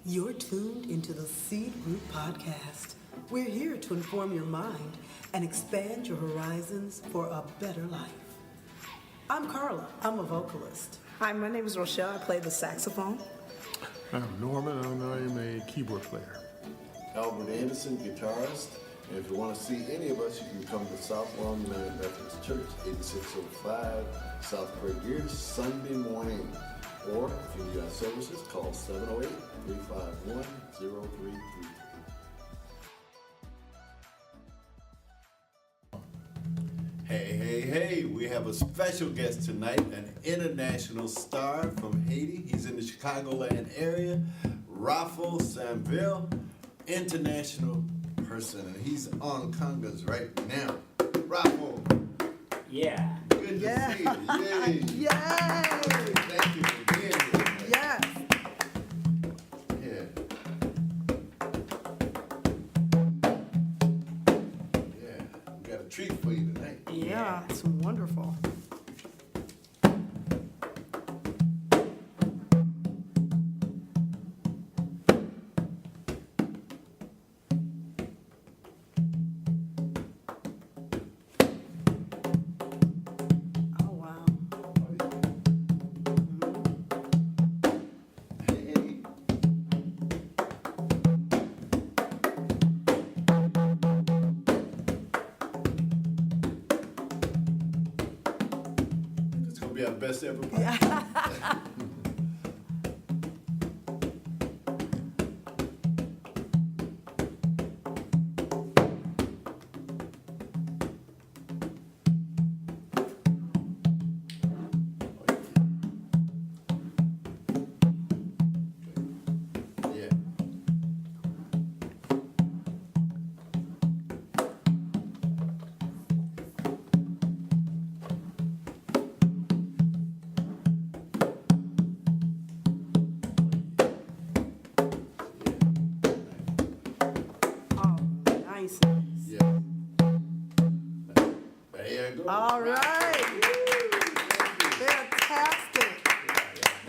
You're tuned into the Seed Group Podcast. We're here to inform your mind and expand your horizons for a better life. I'm Carla. I'm a vocalist. Hi, my name is Rochelle. I play the saxophone. I'm Norman, and I'm a keyboard player. Albert Anderson, guitarist. And if you want to see any of us, you can come to South Lawn United Methodist Church, 8605 South Prairie Gears, Sunday morning. Or if you need our services, call 708-351-0333. Hey, we have a special guest tonight, an international star from Haiti. He's in the Chicagoland area, Rafo Samville, international person, and he's on congas right now. Rafo. Yeah. Good to see you. Yay. Yay! Thank you for being here. Yes. Yeah. Yeah. We got a treat for you tonight. Yeah, it's wonderful. Oh, wow. Hey. It's gonna be our best ever. Yeah. Oh, nice. Yeah. There you go. All right. Fantastic.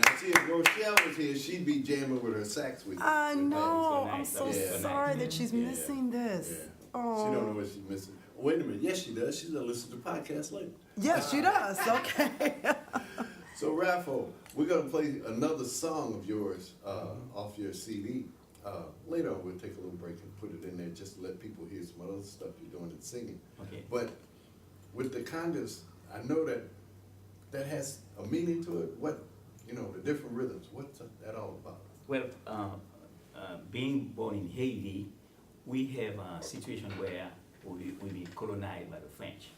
Now, see, if Rochelle was here, she'd be jamming with her sax with you. I know. I'm nice. so That was so sorry nice. that she's Yeah. missing this. Yeah. Oh. She don't know what she's missing. Wait a minute. Yes, she does. She's gonna listen to the podcast later. Yes, she does. Okay. So, Rafo, we're gonna play another song of yours off your CD. Later on, we'll take a little break and put it in there just to let people hear some other stuff you're doing and singing. Okay. But with the congas, I know that has a meaning to it. What, the different rhythms. What's that all about? Well, being born in Haiti, we have a situation where we been colonized by the French.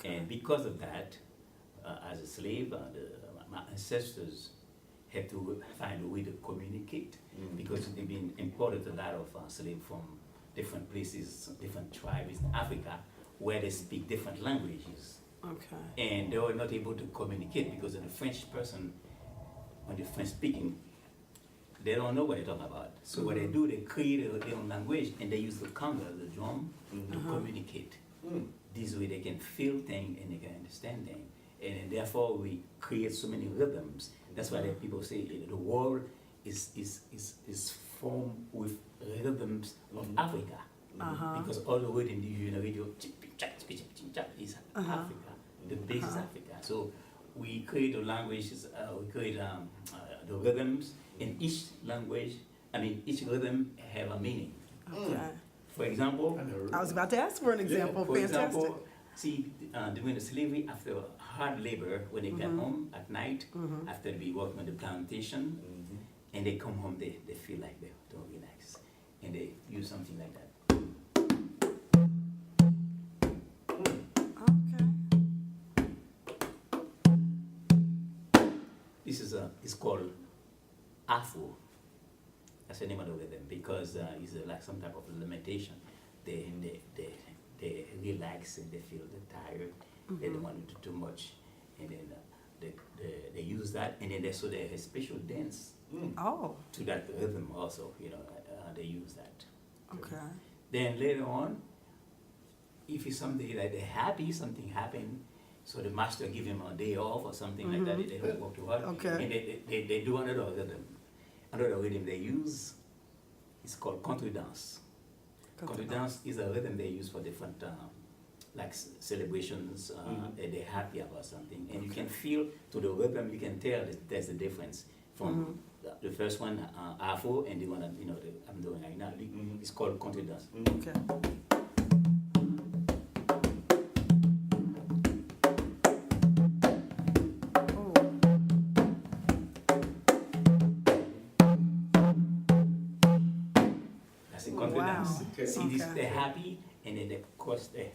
And because of that, as a slave, my ancestors had to find a way to communicate because they've been imported a lot of slaves from different places, different tribes in Africa, where they speak different languages. Okay. And they were not able to communicate because the French person, when they're French speaking, they don't know what they're talking about. So what they do, they create their own language and they use the conga, the drum, to communicate. This way they can feel things and they can understand things. And therefore we create so many rhythms. That's why the people say the world is formed with rhythms of Africa. Because all the rhythms you use in the radio is Africa. The base is Africa. So we create the languages, we create the rhythms, and each rhythm have a meaning. Okay. For example, I was about to ask for an example. for Fantastic. example, see, during the slavery, after hard labor, when they get home at night, after they be working on the plantation, and they come home, they feel like they don't relax, and they use something like that. Okay. This is it's called Afro. That's the name of the rhythm because it's like some type of limitation. They relax and they feel tired. They don't want to do too much, and then they use that, and then they have a special dance Oh, to that rhythm also. They use that. okay. Then later on, if it's something like they're happy, something happened, so the master give him a day off or something like that. They don't work too hard. Okay. And they do another rhythm. another rhythm they use is called country dance. Country dance is a rhythm they use for different like celebrations, and they're happy about something, and you can feel to the rhythm. You can tell that there's a difference from the first one, Rafo, and the one that I'm doing right now. It's called country dance. Okay. That's a country Wow. dance. Okay. See, this, Okay. they're happy, and then they cross their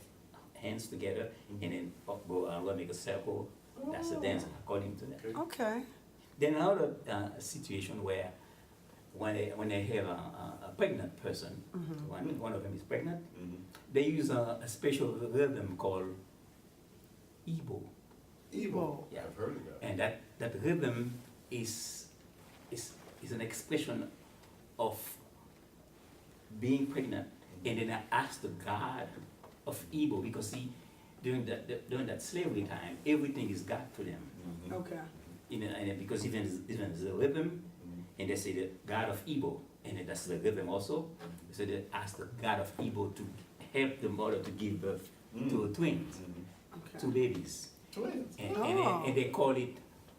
hands together, and then we'll make a circle. That's a dance according to that. Okay. Then another situation where when they have a pregnant person, one of them is pregnant, they use a special rhythm called Igbo. Igbo. Yeah. I've heard of that. And that rhythm is an expression of being pregnant. And then I asked the God of Igbo, because see, during that slavery time, everything is God to them. Okay. And because even the rhythm, and they say the God of Igbo, and then that's the rhythm also. So they ask the God of Igbo to help the mother to give birth to twins, Okay. two babies. Twins. And they call it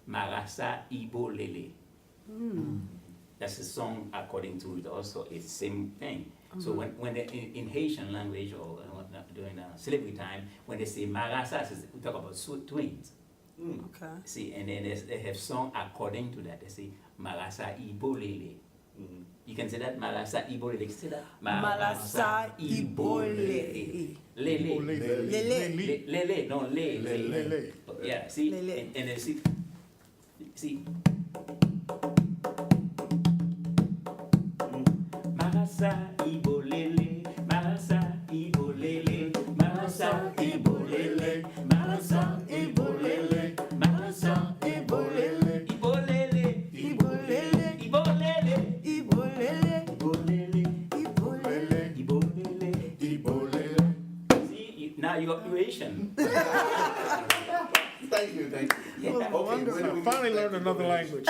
Marasa Igbo Lele. That's a song according to it also. It's the same thing. So when they, in Haitian language or during slavery time, when they say Marasa, we talk about twins. Okay. See, and then they have song according to that. They say Marasa Igbo Lele. You can say that Marasa Igbo Lele. Say that Marasa Igbo Lele. Lele. Lele. Lele. No, lele. Lele. Yeah. See, Lele. and then see. Marasa Igbo Lele. Marasa Igbo Lele. Marasa Igbo Lele. Marasa Igbo Lele. Marasa Igbo Lele. Igbo Lele. Igbo Lele. Igbo Lele. Igbo Lele. Igbo Lele. Igbo Lele. Igbo Lele. Igbo Lele. See, now you got Asian. Thank you. Yeah. I finally learned another language.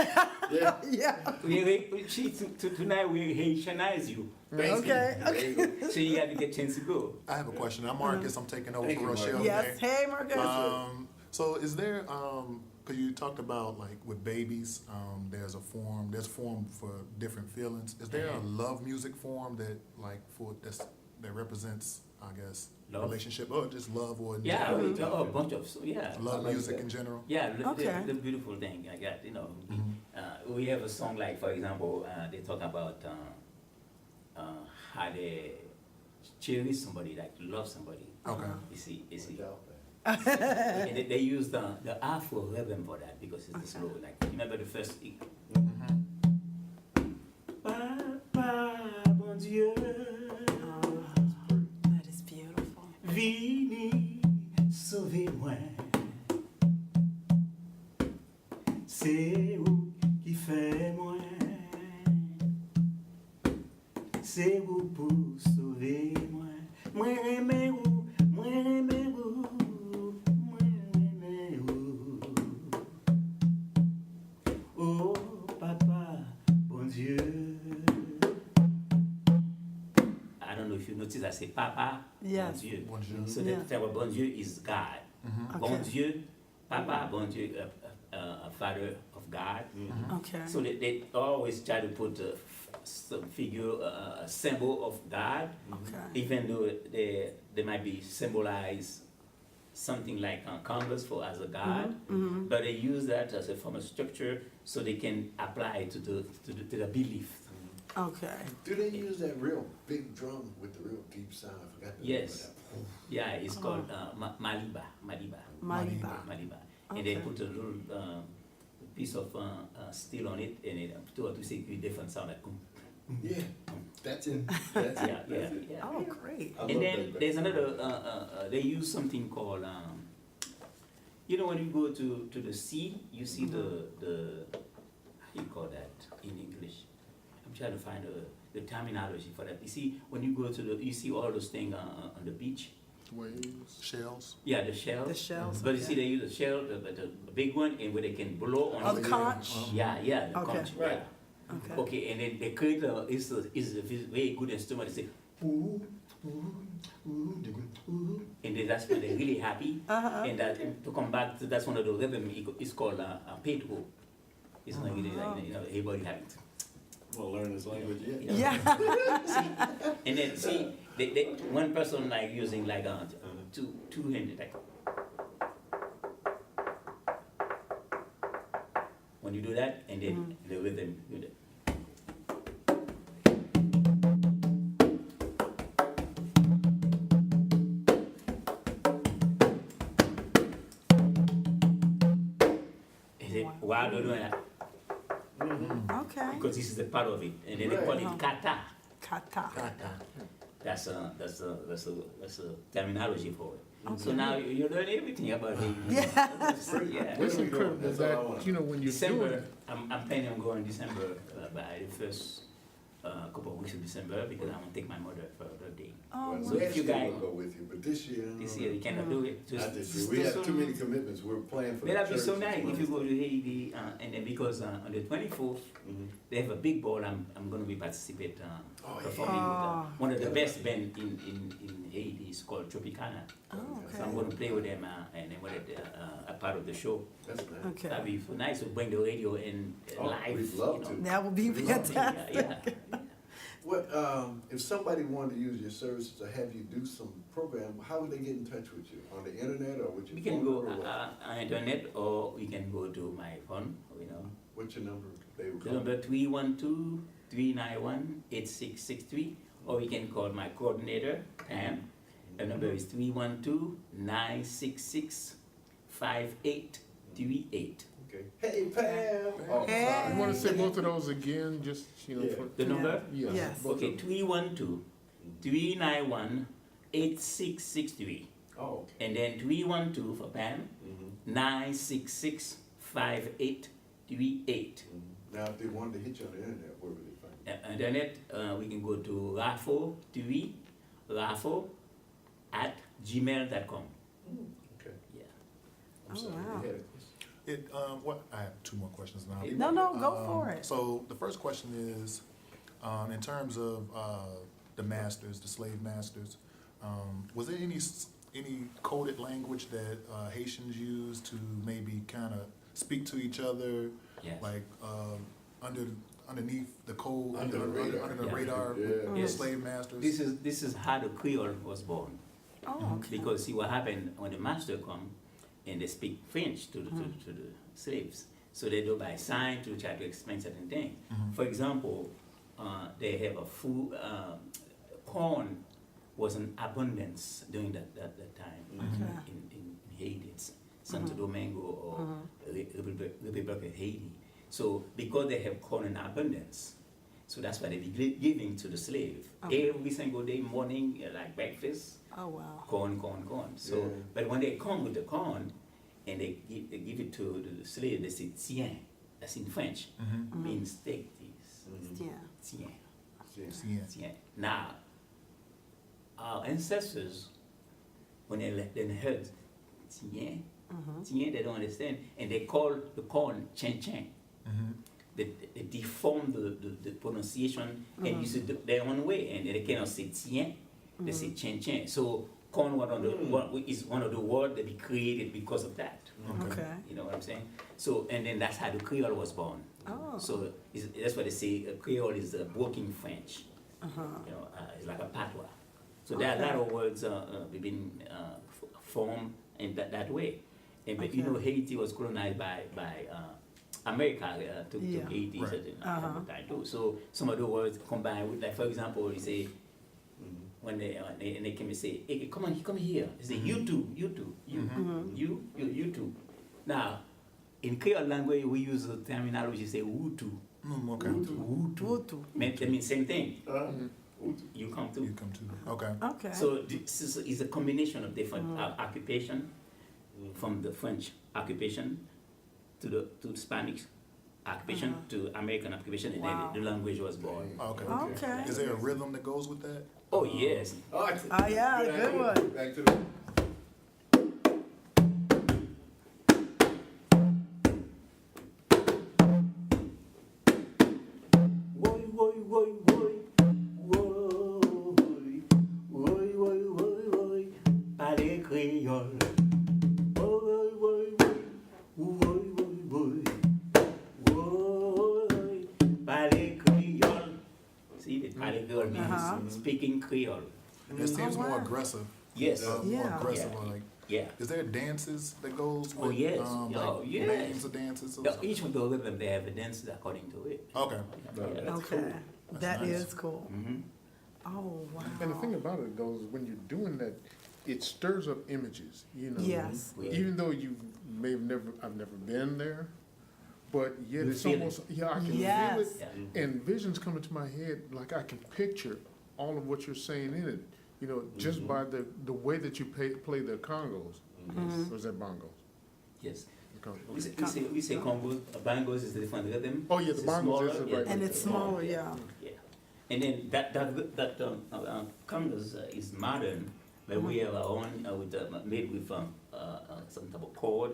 Yeah. Yeah. Tonight we Haitianize you. Thank you. Okay. There you go. So you got to get a chance to go. I have a question. I'm Marcus. I'm taking over Thank for you, Rochelle Marcus. Yes. today. Hey, Marcus. So is there, because you talked about like with babies, there's a form for different feelings. Is there a love music form that that represents, I guess, Love? relationship or just love or Yeah, a bunch of love I like music that. in general? Yeah, Okay. the beautiful thing I got, we have a song like, for example, they talk about how they cherish somebody, like love somebody. Okay. You see. Without that. And they use the Afro rhythm for that because it's slow. Like, remember the first. Papa, bon Dieu, That is beautiful. vini, sauvez-moi. C'est vous qui fait moi. C'est vous pour sauver moi. Moi aimez vous, moi aimez vous, moi aimez vous. Oh papa, bon Dieu. I don't know if you notice I say papa, Yes. bon Dieu. Bon Dieu. So Yeah. the bon Dieu is God. Bon Okay. Dieu, papa, bon Dieu, a father of God. Okay. So they always try to put some figure, a symbol of God, Okay. even though they might be symbolize something like canvas for as a God, but they use that as a form of structure so they can apply it to the belief. Okay. Do they use that real big drum with the real deep sound? I forgot the name of Yes. that. Yeah, it's called Maliba. Maliba. And they Okay. put a little piece of steel on it, and it to say a different sound like. Yeah, that's it. That's Yeah, it. yeah. Oh, great. I love And then that. there's another. They use something called. When you go to the sea, you see the how you call that in English? I'm trying to find the terminology for that. You see, when you go you see all those things on the beach. Waves, shells. Yeah, the shells. The shells, But you okay. see, they use a shell, the big one, and where they can blow on Oh, it. the conch. Yeah, the Okay. conch. Right. Okay. Okay, and then the creator is a very good instrument. They say, ooh, ooh, ooh, ooh, and then that's when they're really happy. And that to come back to that's one of the rhythm. It's called a pedro. It's not really like everybody having to. Want to learn this language yet? Yeah. And then see, one person like using like two-handed like. When you do that, and then the rhythm, do that. And then while they're doing that, Okay. because this is a part of it, and then they call it kata. Kata. That's a terminology for it. So now you learn everything about it. Yeah. Yeah. It's incredible That's all I wanna that, you know, when you're doing December, it. I'm planning on going December by the first couple of weeks of December because I want to take my mother for her birthday. Oh, So if you guys, go with you, but this year, this year you cannot do it. not this year. We have too many commitments. We're playing for the That'd be church so as nice well. if you go to Haiti, and then because on the 24th they have a big ball. I'm going to be participate performing with one of the best band in Haiti. It's called Tropicana. Oh, So I'm going to play with them and then with a part of the show. That's nice. Okay. That'd be so nice to bring the radio in live. we'd love to. That would be fantastic. Yeah. What if somebody wanted to use your services to have you do some program? How would they get in touch with you? On the internet or with your We phone can go number or what? on internet or we can go to my phone, What's your number? They will The call. number 312-391-8663, or we can call my coordinator, Pam. The number is 312-966-5838. Okay. Hey Pam. Oh, Hey. sorry. You want to say both of those again, just, you know, Yeah. for. The number? Yeah. Yes. both of Okay, them. 312-391-8663. Oh, okay. And then 312 for Pam, 966-5838. Now, if they wanted to hit you on the internet, where would they find you? Internet, we can go to Rafo TV, Rafo at gmail.com. Okay. Yeah. I'm Oh, sorry. wow. You had a question? I have two more questions now. No, go for it. So the first question is, in terms of the masters, the slave masters, was there any coded language that Haitians used to maybe kind of speak to each other, Yes. like underneath the code, Under the radar. under the Yeah. radar, Yeah. with the Yes. slave masters? This is how the Creole was born. Oh, okay. Because see what happened when the master come and they speak French to the slaves. So they do by sign to try to explain certain things. For example, they have a food, corn was in abundance during that time in Haiti, it's Santo Domingo or Republic of Haiti. So because they have corn in abundance, so that's why they be giving to the slave every single day morning, like breakfast. Oh, wow. Corn. So, Yeah. but when they come with the corn and they give it to the slave, they say tien. That's in French. Means take this. Yeah. Tien. Yeah. Tien. Now, our ancestors, when they heard tien, they don't understand, and they call the corn chen. They deform the pronunciation and use it their own way, and they cannot say tien. They say chen. So corn is one of the words that be created because of that. Okay. You know what I'm saying? So, and then that's how the Creole was born. Oh. So that's why they say Creole is a working French. It's like a patois. So there are a lot of words we've been formed in that way. And but you know, Haiti was colonized by America to Haiti Right. at the time too. So some of the words combined with, like for example, they say when they came and say, hey, come here. They say you too. Now, in Creole language, we use the terminology say Wutu. Okay. Wutu. That means same thing. You come too. You come to. Okay. Okay. So this is a combination of different occupation, from the French occupation to the Spanish occupation to American occupation, and Wow. then the language was born. Okay. Okay. Is there a rhythm that goes with that? Oh yes. Oh, yeah, good one. Back to the. See, the Pali girl means speaking Creole. It seems more wow. aggressive. Yes. More Yeah. aggressive. Yeah. Like, Yeah. is there dances that goes with Oh, yes. like Oh, yes. names of dances? Or No, something? each one of them, they have a dance according to it. Okay. Yeah. That's Okay. cool. That nice. is cool. Mhm. Oh, wow. And the thing about it though is when you're doing that, it stirs up images, you know. Yes. Even though I've never been there, but yet You it's feel it. almost, yeah, I can Yes. feel it. Yeah. And visions come into my head, like I can picture all of what you're saying in it, you know, just by the way that you play the congos. Or is that bongos? Yes. The congos. We say Congo, bangos is the different rhythm. Oh, yeah, the It's bongos smaller, is the yeah. right And it's smaller, yeah. Yeah. And then that Congo's is modern, but we have our own made with some type of cord,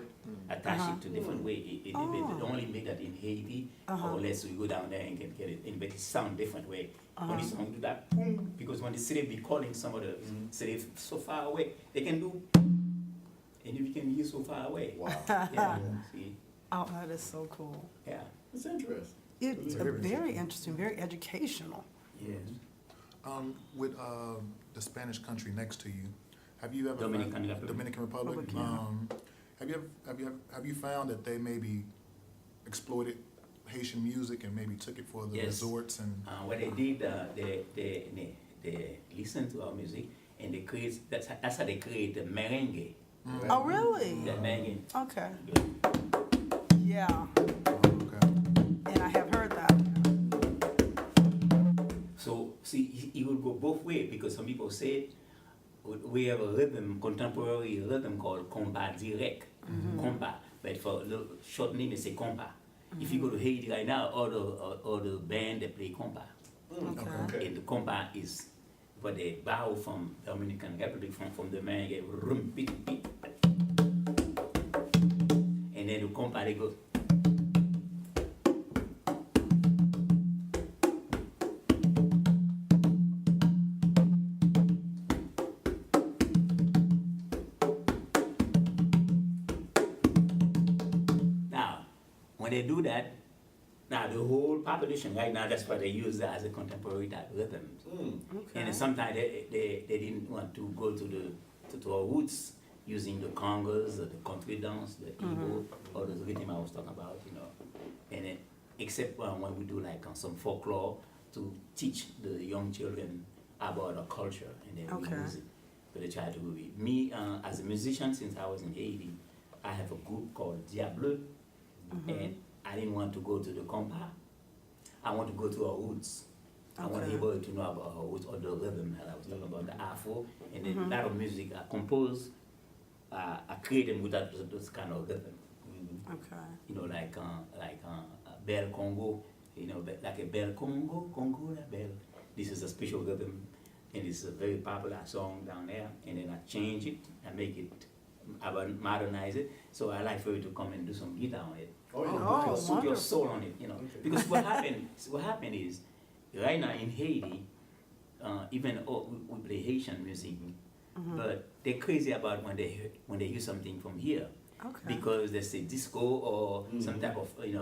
attach it to different way. It only made that in Haiti, or unless we go down there and can get it, and make it sound different way. When the song do that, boom, because when the city be calling some of the city so far away, they can do, and you can hear so far away. Wow. Yeah. See, Oh, that is so cool. yeah. It's interesting. It's very interesting, very educational. Yes. With the Spanish country next to you, have you ever Dominican Republic. Dominican Republic? Have you found that they maybe exploited Haitian music and maybe took it for the Yes. resorts and? What they did, they listened to our music and they create. That's how they create the merengue. Oh, really? The merengue. Okay. Yeah, Okay. and I have heard that. So see, it would go both ways because some people say we have a rhythm, contemporary rhythm called compa direct, compa. But for the short name, they say compa. If you go to Haiti right now, all the band they play compa. Okay. And the compa is what they borrow from Dominican Republic from the merengue, rum, beat, beat. And then the compa they go. Now, when they do that, now the whole population right now, that's what they use as a contemporary type rhythm. And sometimes they didn't want to go to our roots using the congos, or the country dance, the Igbo, or the rhythm I was talking about, you know. And then, except when we do like some folklore to teach the young children about our culture, and then we use it. So they try to do it. Me, as a musician, since I was in Haiti, I have a group called Diable, and I didn't want to go to the compa. I want to go to our roots. I want to be able to know about our roots or the rhythm that I was talking about, the Afro, and then a lot of music I compose, I create them with those kind of rhythm. Okay. You know, like Bel Congo, you know, like a Bel Congo, Congo la Belle. This is a special rhythm, and it's a very popular song down there. And then I change it, I make it, I modernize it. So I like for you to come and do some guitar on it. Oh, yeah. Oh, Put your wonderful. soul on it, you know. Because what happened is, right now in Haiti, even we play Haitian music, but they're crazy about when they hear something from here. Okay. Because they say disco or some type of like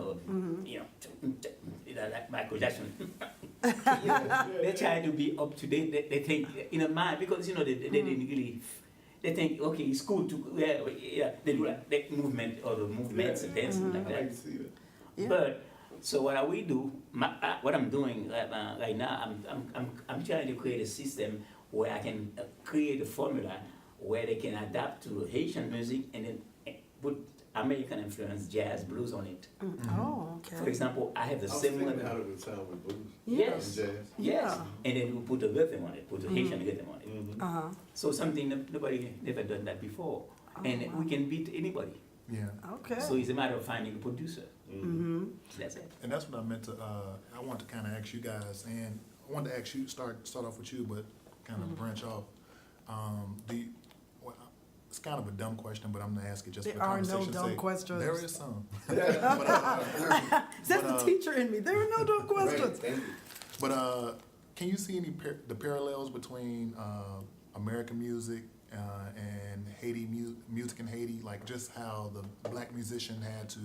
Michael Jackson. They try to be up to date. They think in a mind because they didn't really. They think okay, it's cool to they do like movement or the movements and dancing like I that. can see that. Yeah. But so what we do, what I'm doing right now, I'm trying to create a system where I can create a formula where they can adapt to Haitian music and then put American influence, jazz, blues on it. Oh, okay. For example, I have the I was same thinking one. how it would sound with blues. Yes. And jazz. Yes. Yeah. And then we put a rhythm on it, put a Haitian rhythm on it. Uh-huh. So something that nobody never done that before. And we can beat anybody. Yeah. Okay. So it's a matter of finding a producer. That's it. And that's what I meant to. I want to kind of ask you guys, and I wanted to ask you start off with you, but kind of branch off. It's kind of a dumb question, but I'm gonna ask it just There for are no conversation's dumb sake. questions. There is some. That's the teacher in me. There are no dumb questions. Thank you. But can you see any the parallels between American music and Haiti music in Haiti? Like just how the black musician had to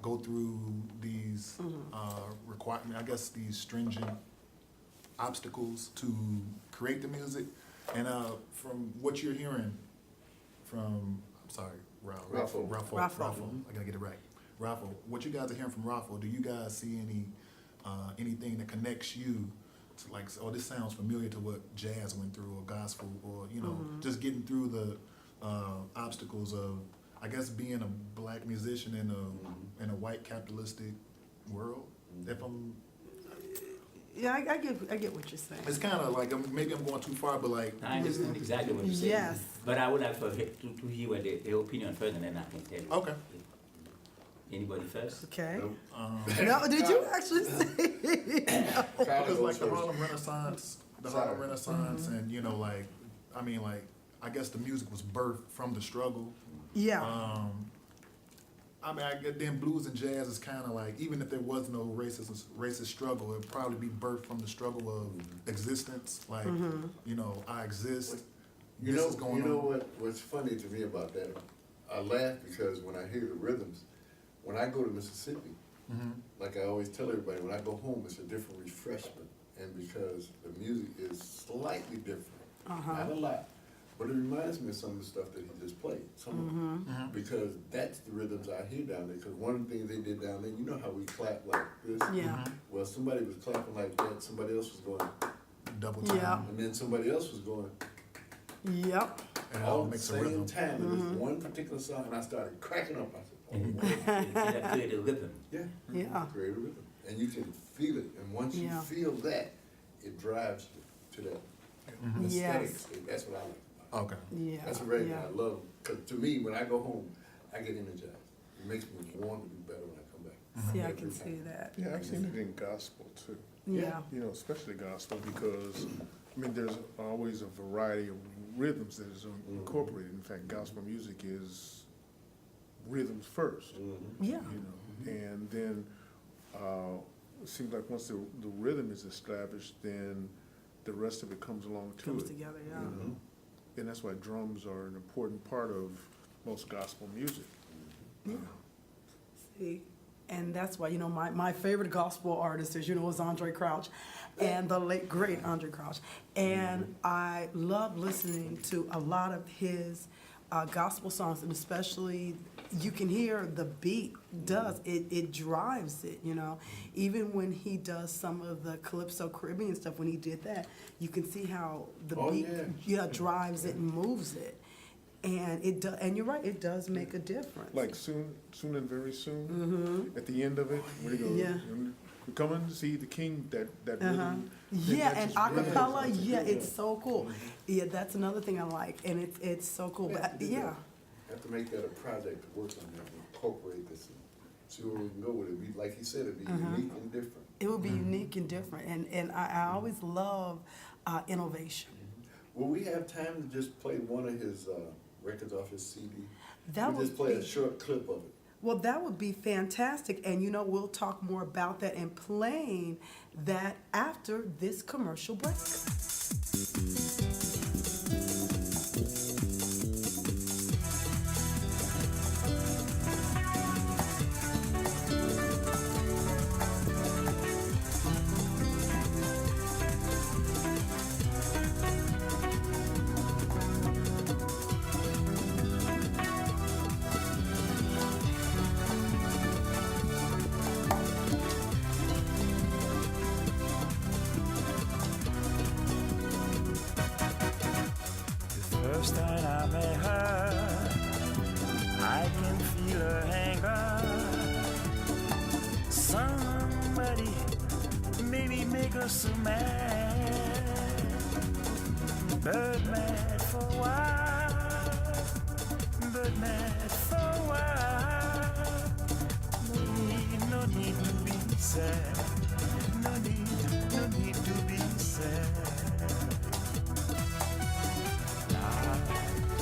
go through these I guess these stringent obstacles to create the music? And from what you're hearing from, I'm sorry, Rafo. Rafo. I gotta get it right. Rafo, what you guys are hearing from Rafo, do you guys see anything that connects you to, like, oh, this sounds familiar to what jazz went through, or gospel, or, you know, just getting through the obstacles of, I guess, being a black musician in a white capitalistic world? If I'm, Yeah, I get what you're saying. it's kind of like, maybe I'm going too far, but like, I understand exactly what you're saying. Yes. But I would like to hear what their opinion first, and then I can tell you. okay. Anybody first? Okay. Um, No, did you actually say? Because like the Harlem Renaissance, and you know, like, I mean, like, I guess the music was birthed from the struggle. Yeah. I mean, then blues and jazz is kind of like, even if there was no racist struggle, it'd probably be birthed from the struggle of existence. Like, you know, I exist. You This know, is going you know on. what's funny to me about that? I laugh because when I hear the rhythms, when I go to Mississippi, like I always tell everybody, when I go home, it's a different refreshment. And because the music is slightly different, not a lot, but it reminds me of some of the stuff that he just played. Some of them. Because that's the rhythms I hear down there. Because one of the things they did down there, you know how we clap like this? Yeah. Well, somebody was clapping like that, somebody else was going, Double time. Yeah. and then somebody else was going, Yep. And it all all at the makes a same rhythm. time. And this one particular song, and I started cracking up. I said, And that create a rhythm. yeah, Yeah. create a rhythm. And you can feel it. And once you Yeah. feel that, it drives you to that aesthetic. state. That's what I like about Okay. Yeah. it. That's a record Yeah. I love. Because to me, when I go home, I get energized. It makes me want to do better when I come back. See, I Every can see time. that. Yeah, I've seen it in gospel too. Yeah. You know, especially gospel, because, I mean, there's always a variety of rhythms that is incorporated. In fact, gospel music is rhythms first, Yeah. you know, and then it seems like once the rhythm is established, then the rest of it comes along to Comes it. together, yeah. And that's why drums are an important part of most gospel music. Yeah. See, and that's why, you know, my favorite gospel artist is, you know, is Andre Crouch, and the late great Andre Crouch. And I love listening to a lot of his gospel songs, and especially you can hear the beat does, it drives it, you know. Even when he does some of the Calypso Caribbean stuff, when he did that, you can see how the Oh, beat yeah. drives it and moves it. And it does, and you're right, it does make a difference. Like soon and very soon, at the end of it, where he goes, Yeah. we're coming to see the king, that rhythm. Yeah, that and just really acapella, is- yeah, it's so cool. Yeah, that's another thing I like, and it's so cool. Yeah, But do yeah, that. Have to make that a project to work on that, and incorporate this, and see where we can go with it. Be like he said, it'd be unique and different. it would be unique and different, and I always love innovation. Will we have time to just play one of his records off his CD? That We would just play a be- short clip of it. Well, that would be fantastic, and you know, we'll talk more about that and playing that after this commercial break. First time I met her, I can feel her anger. Somebody maybe make her so mad. Bird mad for a while, bird mad for a while. No need to be sad. No need to be sad.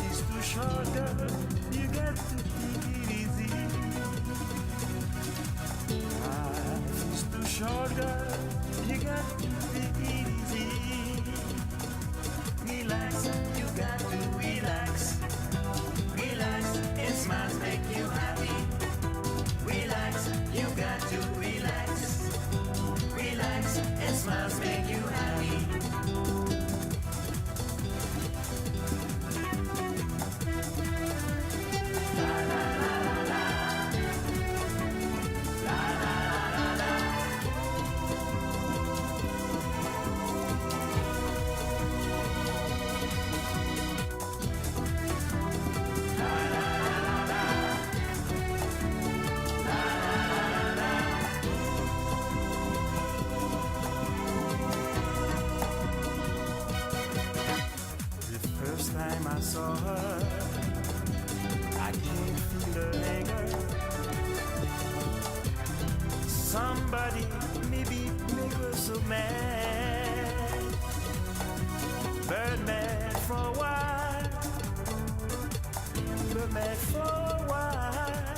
It's too short, girl. You got to take it easy. Life is too short, girl. You got to take it easy. Relax, you got to relax. Relax, and smiles make you happy. Relax, you got to relax. Relax, and smiles make you happy. saw her, I can't feel her anger. Somebody maybe make her so mad. Birdman for a while, birdman for a while.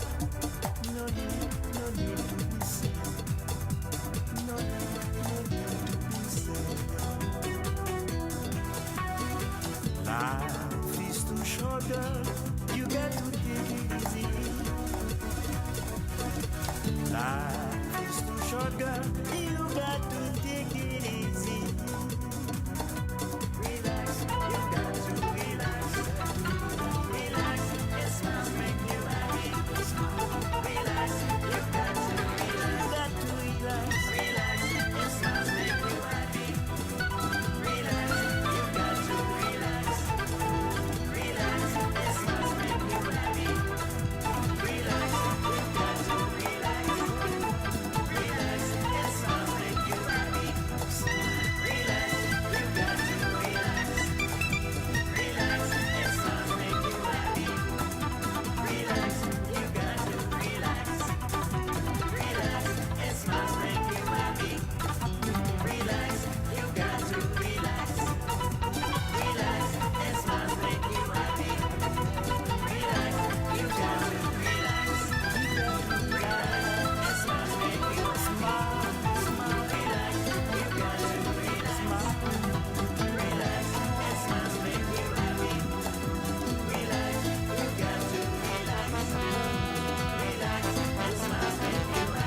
No need to be sad. No need to be sad. Life is too short, girl. You got to take it easy. Life is too short, girl. You got to take it easy. Relax, you got to relax. Relax, it smiles make you happy. Relax, you got to relax. You got to relax. Relax, it smiles make you happy. Relax, you got to relax. Relax, it smiles make you happy. Relax, you got to relax. Relax, it smiles make you happy. Relax, you got to relax. Relax, it smiles make you happy. Relax, you got to relax. Relax, it smiles make you happy. Relax, you got to relax. Relax, it smiles make you happy. Relax, you got to relax. Relax, it smiles make you smile. Relax, you got to relax. Relax, it smiles make you happy. Relax, you got to relax. Relax, it smiles make you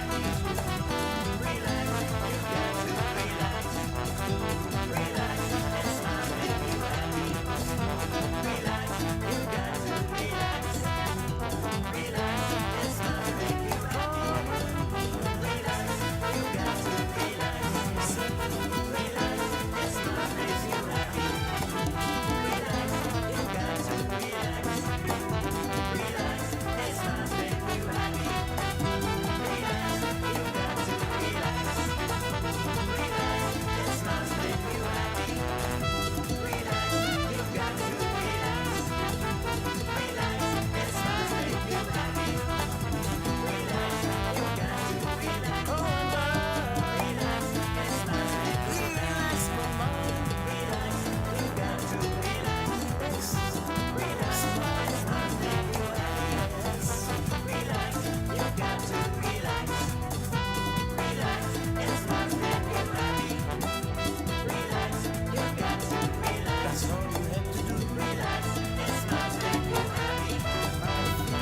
happy. Relax, you got to relax. Relax, it smiles make you happy. Relax, you got to relax. Relax, it smiles make you happy. Relax, you got to relax. Relax, it smiles make you happy. Relax, you got to relax. Relax, it smiles make you happy. Relax, you got to relax. Relax, it smiles make you happy. Relax, you got to relax. Relax, it smiles make you happy. Relax, you got to relax. Oh, relax, it smiles make you relax. Relax, you got to relax. Relax, it smiles make you happy. Relax, you got to relax. Relax, it smiles make you happy. Relax, you got to relax. That's all you have to do. Relax, it smiles make you happy.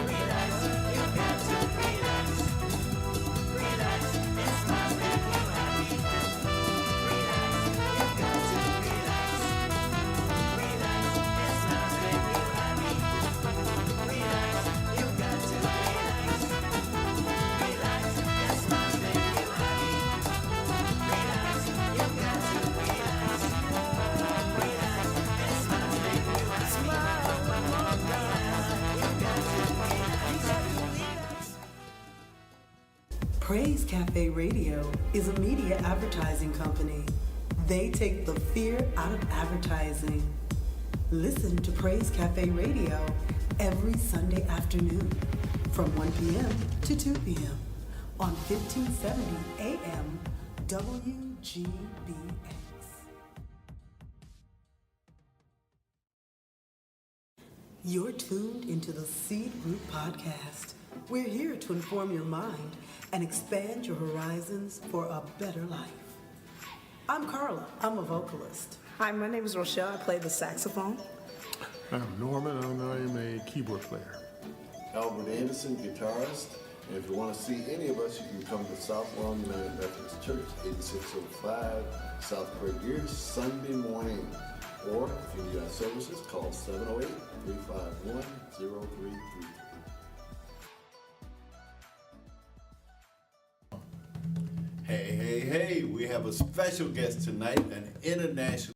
Relax, you got to relax. Relax, it smiles make you happy. Relax, you got to relax. Relax, it smiles make you happy. Relax, you got to relax. Relax, it smiles make you happy. Relax, you got to relax. Relax, it smiles make you happy. Smile one more time. You got to relax. Praise Cafe Radio is a media advertising company. They take the fear out of advertising. Listen to Praise Cafe Radio every Sunday afternoon from 1 p.m. to 2 p.m. on 1570 AM WGBX. You're tuned into the Seed Group Podcast. We're here to inform your mind and expand your horizons for a better life. I'm Carla. I'm a vocalist. Hi, my name is Rochelle. I play the saxophone. I'm Norman, and I'm a keyboard player. Albert Anderson, guitarist. And if you want to see any of us, you can come to South Lawn United Methodist Church, 8605 South Craig Gear, Sunday morning. Or if you need our services, call 708-351-0333. Hey, we have a special guest tonight, an international